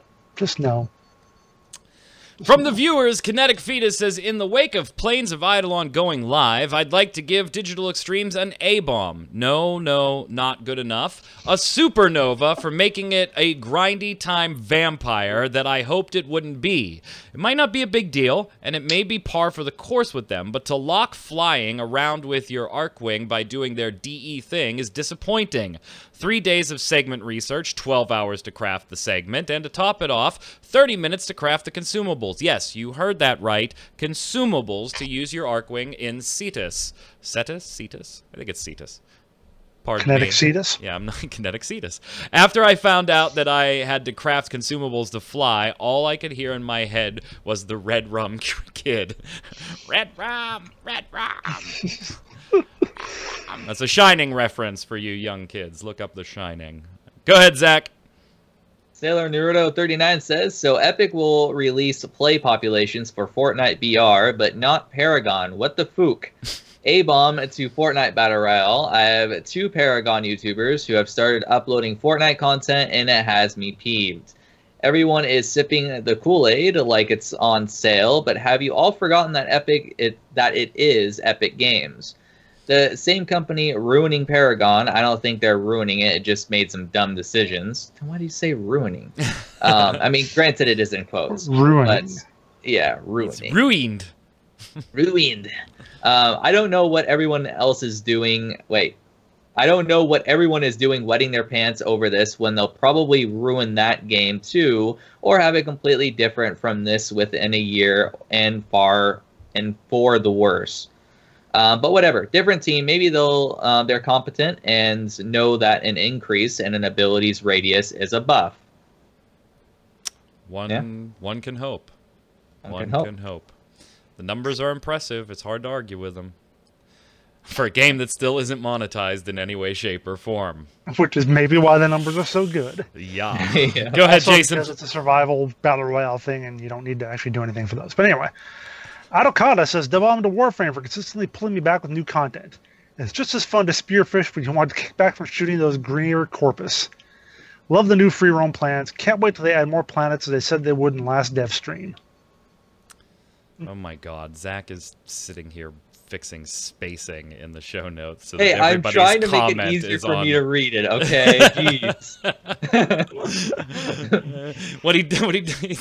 From the viewers, Kinetic Fetus says, in the wake of Planes of Eidolon going live, I'd like to give Digital Extremes an A-bomb. No, not good enough. A supernova for making it a grindy time vampire that I hoped it wouldn't be. It might not be a big deal, and it may be par for the course with them, but to lock flying around with your Arcwing by doing their DE thing is disappointing. 3 days of segment research, 12 hours to craft the segment, and to top it off, 30 minutes to craft the consumables. Yes, you heard that right. Consumables to use your Arcwing in Cetus. Cetus? I think it's Cetus. Pardon Kinetic me. Cetus? Yeah, I'm not Kinetic Cetus. After I found out that I had to craft consumables to fly, all I could hear in my head was the Red Rum Kid. Red Rum! Red Rum! That's a Shining reference for you young kids. Look up The Shining. Go ahead, Zach. Sailor Naruto 39 says, so Epic will release play populations for Fortnite BR, but not Paragon. What the fook? A-bomb to Fortnite Battle Royale. I have 2 Paragon YouTubers who have started uploading Fortnite content, and it has me peeved. Everyone is sipping the Kool-Aid like it's on sale, but have you all forgotten that it is Epic Games? The same company ruining Paragon, I don't think they're ruining it. It just made some dumb decisions. Why do you say ruining? I mean, granted, it is in quotes. Ruining. But, yeah, ruining. It's ruined. Ruined. I don't know what everyone else is doing. Wait. I don't know what everyone is doing wetting their pants over this when they'll probably ruin that game too, or have it completely different from this within a year and for the worse. But whatever, different team. Maybe they're competent and know that an increase in an ability's radius is a buff. One can hope. One can hope. The numbers are impressive. It's hard to argue with them. For a game that still isn't monetized in any way, shape, or form. Which is maybe why the numbers are so good. Yeah. Yeah. Go ahead, also Jason. Because it's a survival battle royale thing, and you don't need to actually do anything for those. But anyway, Adokada says, double on to Warframe for consistently pulling me back with new content. It's just as fun to spearfish when you want to kick back from shooting those greener corpus. Love the new free roam plans. Can't wait till they add more planets as they said they would in last dev stream. Oh my god, Zach is sitting here fixing spacing in the show notes. So hey, that I'm trying to make it easier for me to read it, okay? Jeez. What he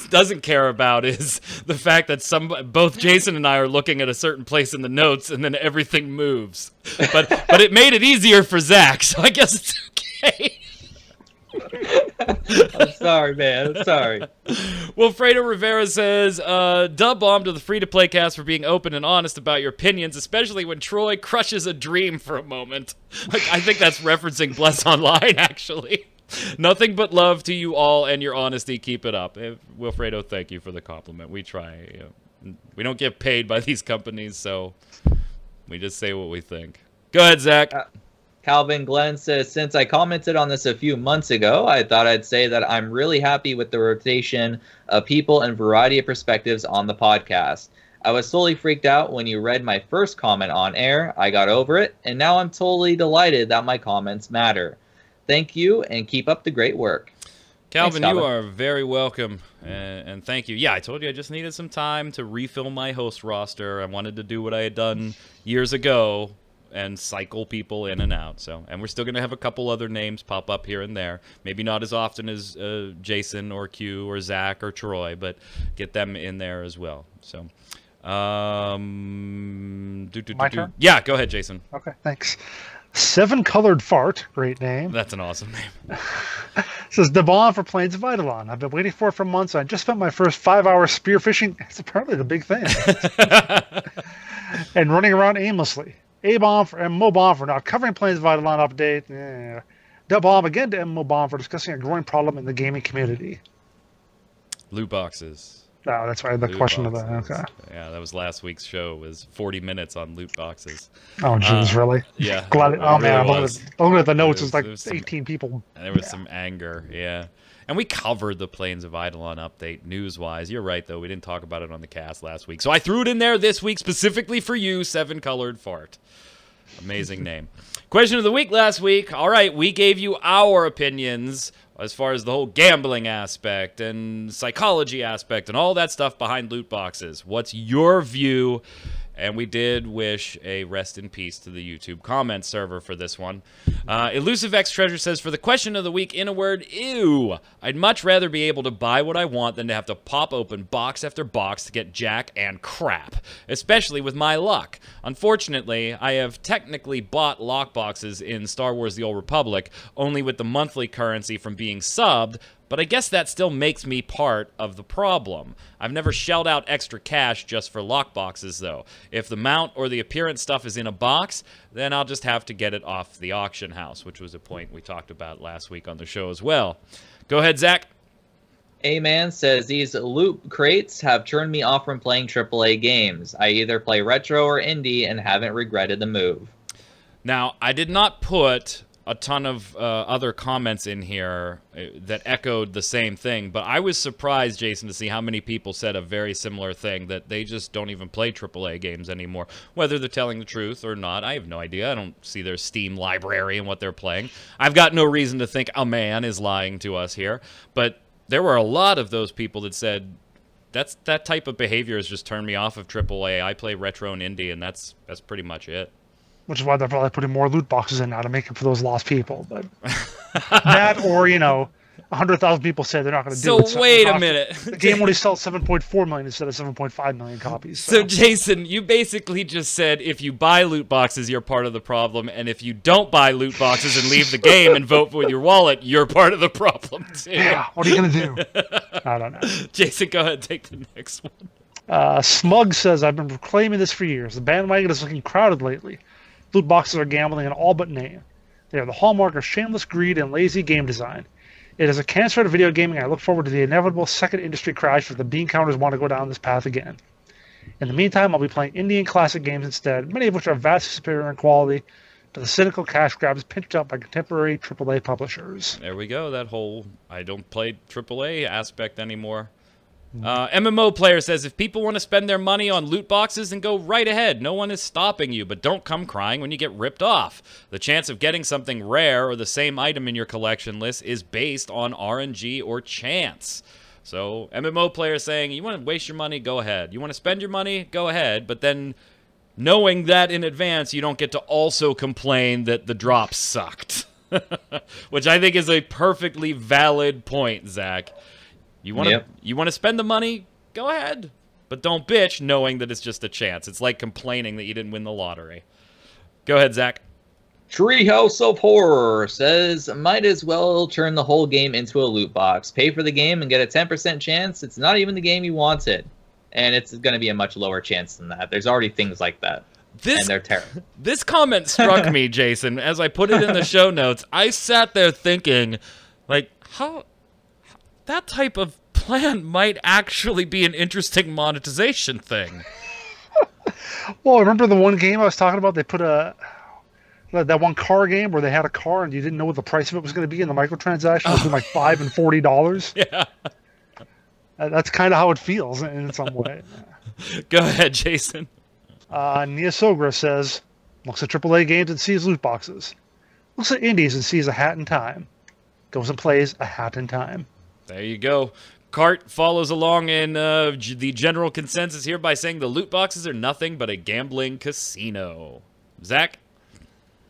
doesn't care about is the fact that both Jason and I are looking at a certain place in the notes and then everything moves. But it made it easier for Zach, so I guess it's okay. I'm sorry, man. I'm sorry. Wilfredo Rivera says, dub bomb to the free-to-play cast for being open and honest about your opinions, especially when Troy crushes a dream for a moment. I think that's referencing Bless Online, actually. Nothing but love to you all and your honesty. Keep it up. Wilfredo, thank you for the compliment. We try. We don't get paid by these companies, so we just say what we think. Go ahead, Zach. Calvin Glenn says, since I commented on this a few months ago, I thought I'd say that I'm really happy with the rotation of people and variety of perspectives on the podcast. I was totally freaked out when you read my first comment on air. I got over it, and now I'm totally delighted that my comments matter. Thank you, and keep up the great work. Calvin, you are very welcome, and thank you. Yeah, I told you I just needed some time to refill my host roster. I wanted to do what I had done years ago and cycle people in and out. And we're still going to have a couple other names pop up here and there. Maybe not as often as Jason or Q or Zach or Troy, but get them in there as well. So, My turn? Yeah, go ahead, Jason. Okay, thanks. Seven Colored Fart, great name. That's an awesome name. Says, Devon for Planes of Eidolon. I've been waiting for it for months. I just spent my first 5 hours spearfishing. It's apparently the big thing. And running around aimlessly. A-bomb and Mo-bomb for not covering Planes of Eidolon update. Yeah. Dub-bomb again to Mo-bomb for discussing a growing problem in the gaming community. Loot boxes. Oh, that's right. The question of that. Okay. Yeah, that was last week's show. It was 40 minutes on loot boxes. Oh, jeez, really? Yeah. Glad oh, man. I'm looking at the notes. It was like there was 18 people. There was some anger, yeah. And we covered the Planes of Eidolon update news-wise. You're right, though. We didn't talk about it on the cast last week. So I threw it in there this week specifically for you, Seven Colored Fart. Amazing name. Question of the week last week. All right, we gave you our opinions as far as the whole gambling aspect and psychology aspect and all that stuff behind loot boxes. What's your view? And we did wish a rest in peace to the YouTube comment server for this one. Elusive X Treasure says, for the question of the week, in a word, ew. I'd much rather be able to buy what I want than to have to pop open box after box to get jack and crap, especially with my luck. Unfortunately, I have technically bought lockboxes in Star Wars The Old Republic, only with the monthly currency from being subbed, but I guess that still makes me part of the problem. I've never shelled out extra cash just for lockboxes, though. If the mount or the appearance stuff is in a box, then I'll just have to get it off the auction house, which was a point we talked about last week on the show as well. Go ahead, Zach. A-Man says, these loot crates have turned me off from playing AAA games. I either play retro or indie and haven't regretted the move. Now, I did not put a ton of other comments in here that echoed the same thing, but I was surprised, Jason, to see how many people said a very similar thing, that they just don't even play AAA games anymore. Whether they're telling the truth or not, I have no idea. I don't see their Steam library and what they're playing. I've got no reason to think a man is lying to us here, but there were a lot of those people that said, that type of behavior has just turned me off of AAA. I play retro and indie, and that's pretty much it. Which is why they're probably putting more loot boxes in now to make up for those lost people. But that, or 100,000 people say they're not going to do it. So wait a minute. The game only sells 7.4 million instead of 7.5 million copies. So Jason, you basically just said if you buy loot boxes, you're part of the problem, and if you don't buy loot boxes and leave the game and vote with your wallet, you're part of the problem too. Yeah, what are you going to do? I don't know. Jason, go ahead and take the next one. Smug says, I've been proclaiming this for years. The bandwagon is looking crowded lately. Loot boxes are gambling in all but name. They are the hallmark of shameless greed and lazy game design. It is a cancer to video gaming, and I look forward to the inevitable second industry crash if the bean counters want to go down this path again. In the meantime, I'll be playing indie and classic games instead, many of which are vastly superior in quality, but the cynical cash grab is pinched up by contemporary AAA publishers. There we go, that whole I don't play AAA aspect anymore. MMO player says, if people want to spend their money on loot boxes, then go right ahead. No one is stopping you, but don't come crying when you get ripped off. The chance of getting something rare or the same item in your collection list is based on RNG or chance. So, MMO player saying, you want to waste your money, go ahead. You want to spend your money, go ahead. But then, knowing that in advance, you don't get to also complain that the drop sucked. Which I think is a perfectly valid point, Zach. You want to spend the money? Go ahead. But don't bitch knowing that it's just a chance. It's like complaining that you didn't win the lottery. Go ahead, Zach. Treehouse of Horror says, might as well turn the whole game into a loot box. Pay for the game and get a 10% chance. It's not even the game you wanted. And it's going to be a much lower chance than that. There's already things like that. And they're terrible. This comment struck me, Jason. As I put it in the show notes, I sat there thinking, like, how... that type of plan might actually be an interesting monetization thing. Well, remember the one game I was talking about? They put that one car game where they had a car and you didn't know what the price of it was going to be in the microtransaction. It was like $5 and $40. Yeah. That's kind of how it feels in some way. Go ahead, Jason. Nia Sogra says, looks at AAA games and sees loot boxes. Looks at indies and sees a hat in time. Goes and plays a hat in time. There you go. Cart follows along in the general consensus here by saying the loot boxes are nothing but a gambling casino. Zach?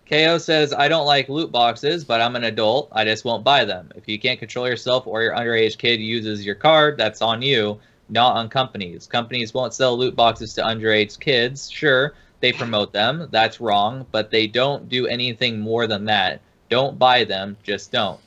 KO says, I don't like loot boxes, but I'm an adult. I just won't buy them. If you can't control yourself or your underage kid uses your card, that's on you, not on companies. Companies won't sell loot boxes to underage kids. Sure, they promote them. That's wrong, but they don't do anything more than that. Don't buy them. Just don't.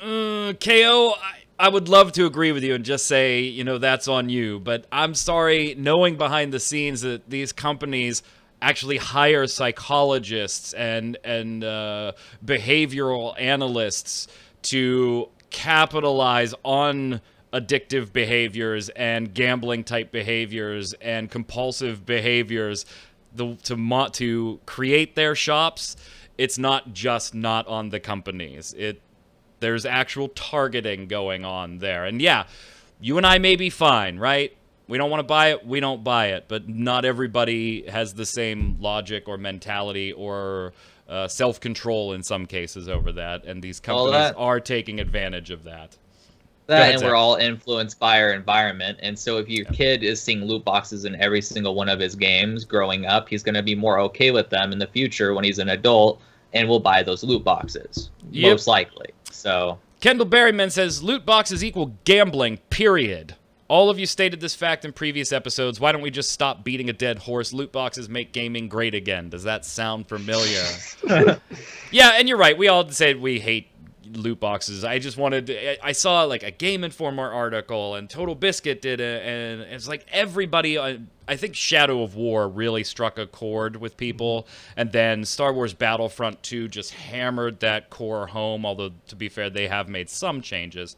KO, I would love to agree with you and just say, that's on you. But I'm sorry, knowing behind the scenes that these companies actually hire psychologists and behavioral analysts to capitalize on addictive behaviors and gambling type behaviors and compulsive behaviors to create their shops. It's not just not on the companies. There's actual targeting going on there. And yeah, you and I may be fine, right? We don't want to buy it, we don't buy it. But not everybody has the same logic or mentality or self-control in some cases over that. And these companies are taking advantage of that. And we're all influenced by our environment. And so if your kid is seeing loot boxes in every single one of his games growing up, he's going to be more okay with them in the future when he's an adult and will buy those loot boxes, most likely. So Kendall Berryman says, loot boxes equal gambling, period. All of you stated this fact in previous episodes. Why don't we just stop beating a dead horse? Loot boxes make gaming great again. Does that sound familiar? Yeah, and you're right. We all said we hate loot boxes. I just wanted I saw like a Game Informer article, and Total Biscuit did it, and it's like everybody, I think Shadow of War really struck a chord with people, and then Star Wars Battlefront 2 just hammered that core home, although to be fair, they have made some changes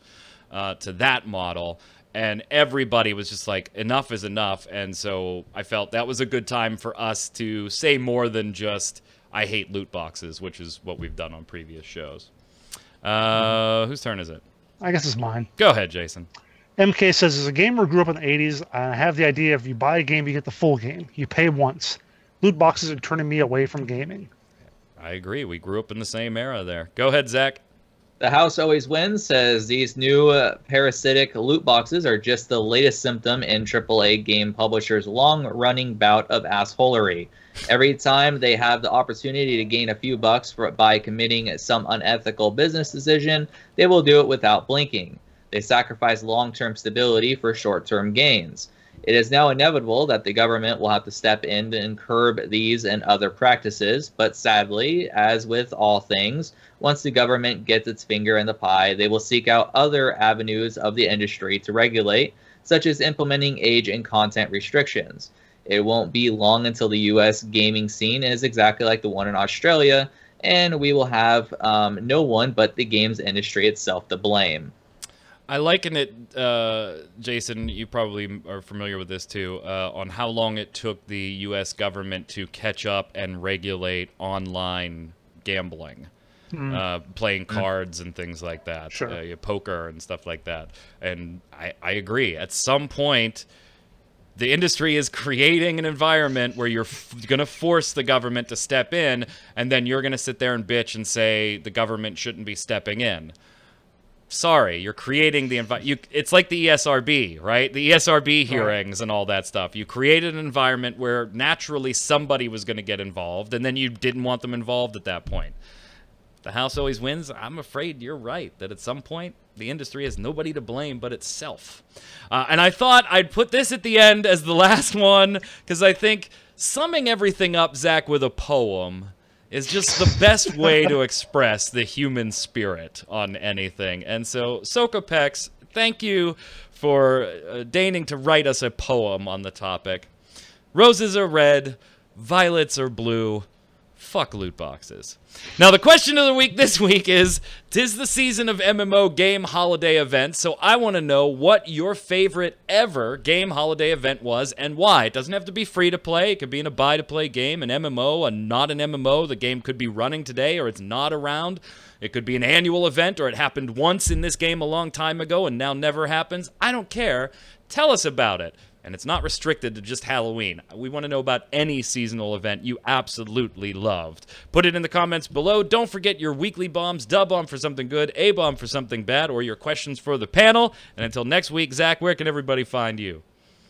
to that model, and everybody was just like, enough is enough. And so I felt that was a good time for us to say more than just, I hate loot boxes, which is what we've done on previous shows. Whose turn is it? I guess it's mine. Go ahead, Jason. MK says, as a gamer who grew up in the 80s, I have the idea if you buy a game, you get the full game. You pay once. Loot boxes are turning me away from gaming. I agree. We grew up in the same era there. Go ahead, Zach. The House Always Wins says these new parasitic loot boxes are just the latest symptom in AAA game publishers' long-running bout of assholery. Every time they have the opportunity to gain a few bucks by committing some unethical business decision, they will do it without blinking. They sacrifice long-term stability for short-term gains. It is now inevitable that the government will have to step in and curb these and other practices, but sadly, as with all things, once the government gets its finger in the pie, they will seek out other avenues of the industry to regulate, such as implementing age and content restrictions. It won't be long until the U.S. gaming scene is exactly like the one in Australia, and we will have no one but the games industry itself to blame. I liken it, Jason, you probably are familiar with this too, on how long it took the U.S. government to catch up and regulate online gambling. Playing cards and things like that, poker and stuff like that. And I agree. At some point, the industry is creating an environment where you're going to force the government to step in, and then you're going to sit there and bitch and say the government shouldn't be stepping in. Sorry, you're creating the environment. It's like the ESRB, right? The ESRB hearings and all that stuff. You created an environment where naturally somebody was going to get involved, and then you didn't want them involved at that point. The House Always Wins. I'm afraid you're right, that at some point, the industry has nobody to blame but itself. And I thought I'd put this at the end as the last one, because I think summing everything up, Zach, with a poem is just the best way to express the human spirit on anything. And so, Sokopex, thank you for deigning to write us a poem on the topic. Roses are red, violets are blue. Fuck loot boxes. Now, the question of the week this week is, 'tis the season of MMO game holiday events, so I want to know what your favorite ever game holiday event was and why. It doesn't have to be free to play. It could be in a buy-to-play game, an MMO, and not an MMO. The game could be running today or it's not around. It could be an annual event, or it happened once in this game a long time ago and now never happens. I don't care. Tell us about it. And it's not restricted to just Halloween. We want to know about any seasonal event you absolutely loved. Put it in the comments below. Don't forget your weekly bombs, dub bomb for something good, A bomb for something bad, or your questions for the panel. And until next week, Zach, where can everybody find you?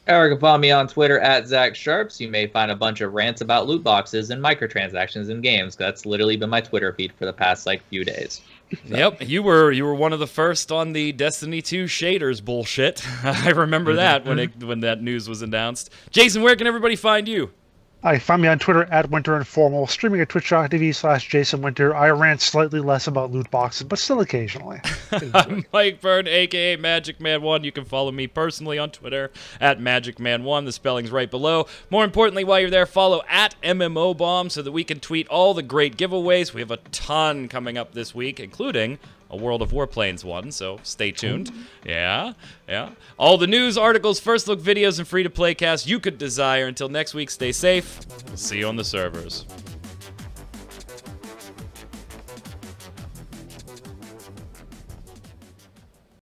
Or you can follow me on Twitter at Zach Sharps. You may find a bunch of rants about loot boxes and microtransactions in games. That's literally been my Twitter feed for the past few days. Yep, you were one of the first on the Destiny 2 shaders bullshit. I remember that when that news was announced. Jason, where can everybody find you? Find me on Twitter at WinterInformal, streaming at twitch.tv/JasonWinter. I rant slightly less about loot boxes, but still occasionally. I'm Mike Byrne, a.k.a. magicman1. You can follow me personally on Twitter at magicman1. The spelling's right below. More importantly, while you're there, follow at MMOBomb so that we can tweet all the great giveaways. We have a ton coming up this week, including a World of Warplanes one, so stay tuned. Yeah. All the news, articles, first look videos, and free-to-play casts you could desire. Until next week, stay safe. We'll see you on the servers.